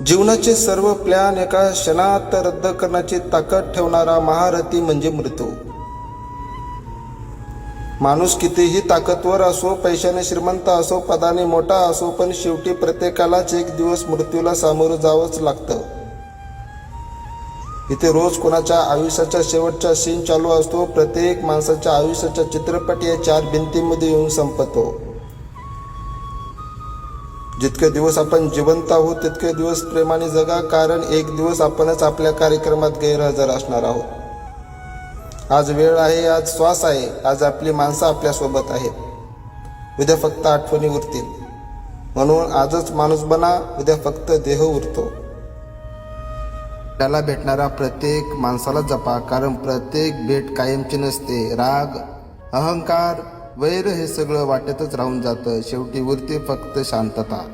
जीवनाचे सर्व प्लॅन एका क्षणात रद्द करण्याची ताकद ठेवणारा महारथी म्हणजे मृत्यू. माणूस कितीही ताकदवर असो, पैशाने श्रीमंत असो, पदाने मोठा असो, पण शेवटी प्रत्येकालाच एक दिवस मृत्यूला सामोरं जावंच लागतं. इथे रोज कोणाच्या आयुष्याच्या शेवटचा सीन चालू असतो. प्रत्येक माणसाच्या आयुष्याचा चित्रपट या चार भिंतींमध्ये येऊन संपतो. जितके दिवस आपण जिवंत आहोत तितके दिवस प्रेमाने जगा, कारण एक दिवस आपणच आपल्या कार्यक्रमात गैरहजर असणार आहोत. आज वेळ आहे, आज श्वास आहे, आज आपली माणसं आपल्यासोबत आहेत. उद्या फक्त आठवणी उरतील. म्हणून आजच माणूस बना, उद्या फक्त देह उरतो. त्याला भेटणारा प्रत्येक माणसाला जपा, कारण प्रत्येक भेट कायमची नसते. राग, अहंकार, वैर हे सगळं वाटेतच राहून जातं. शेवटी उरते फक्त शांतता.